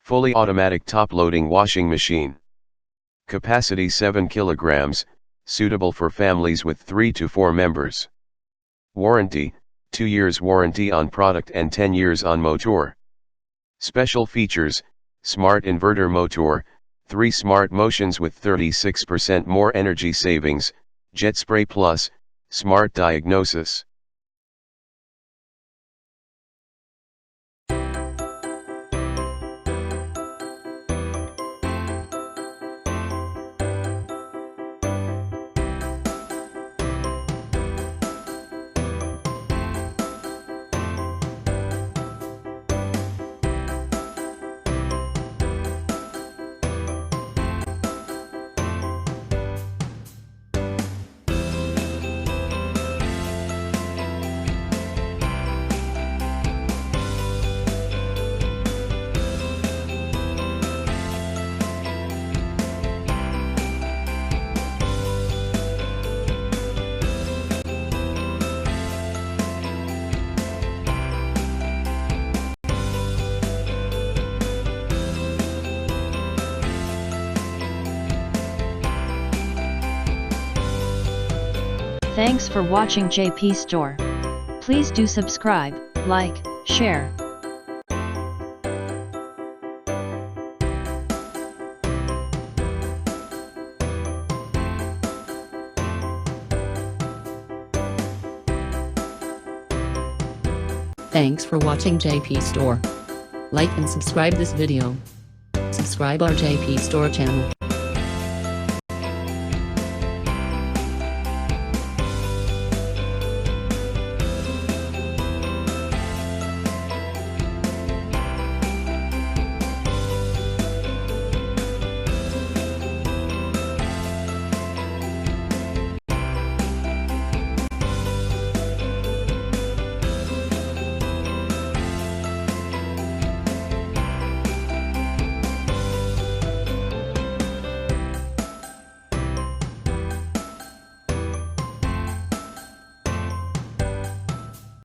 Fully automatic top-loading washing machine. Capacity 7 kilograms, suitable for families with 3 to 4 members. Warranty, 2 years warranty on product and 10 years on motor. Special features, smart inverter motor, 3 smart motions with 36% more energy savings, Jet Spray Plus, smart diagnosis. Thanks for watching JP Store. Please do subscribe, like, share. Thanks for watching JP Store. Like and subscribe this video. Subscribe our JP Store channel.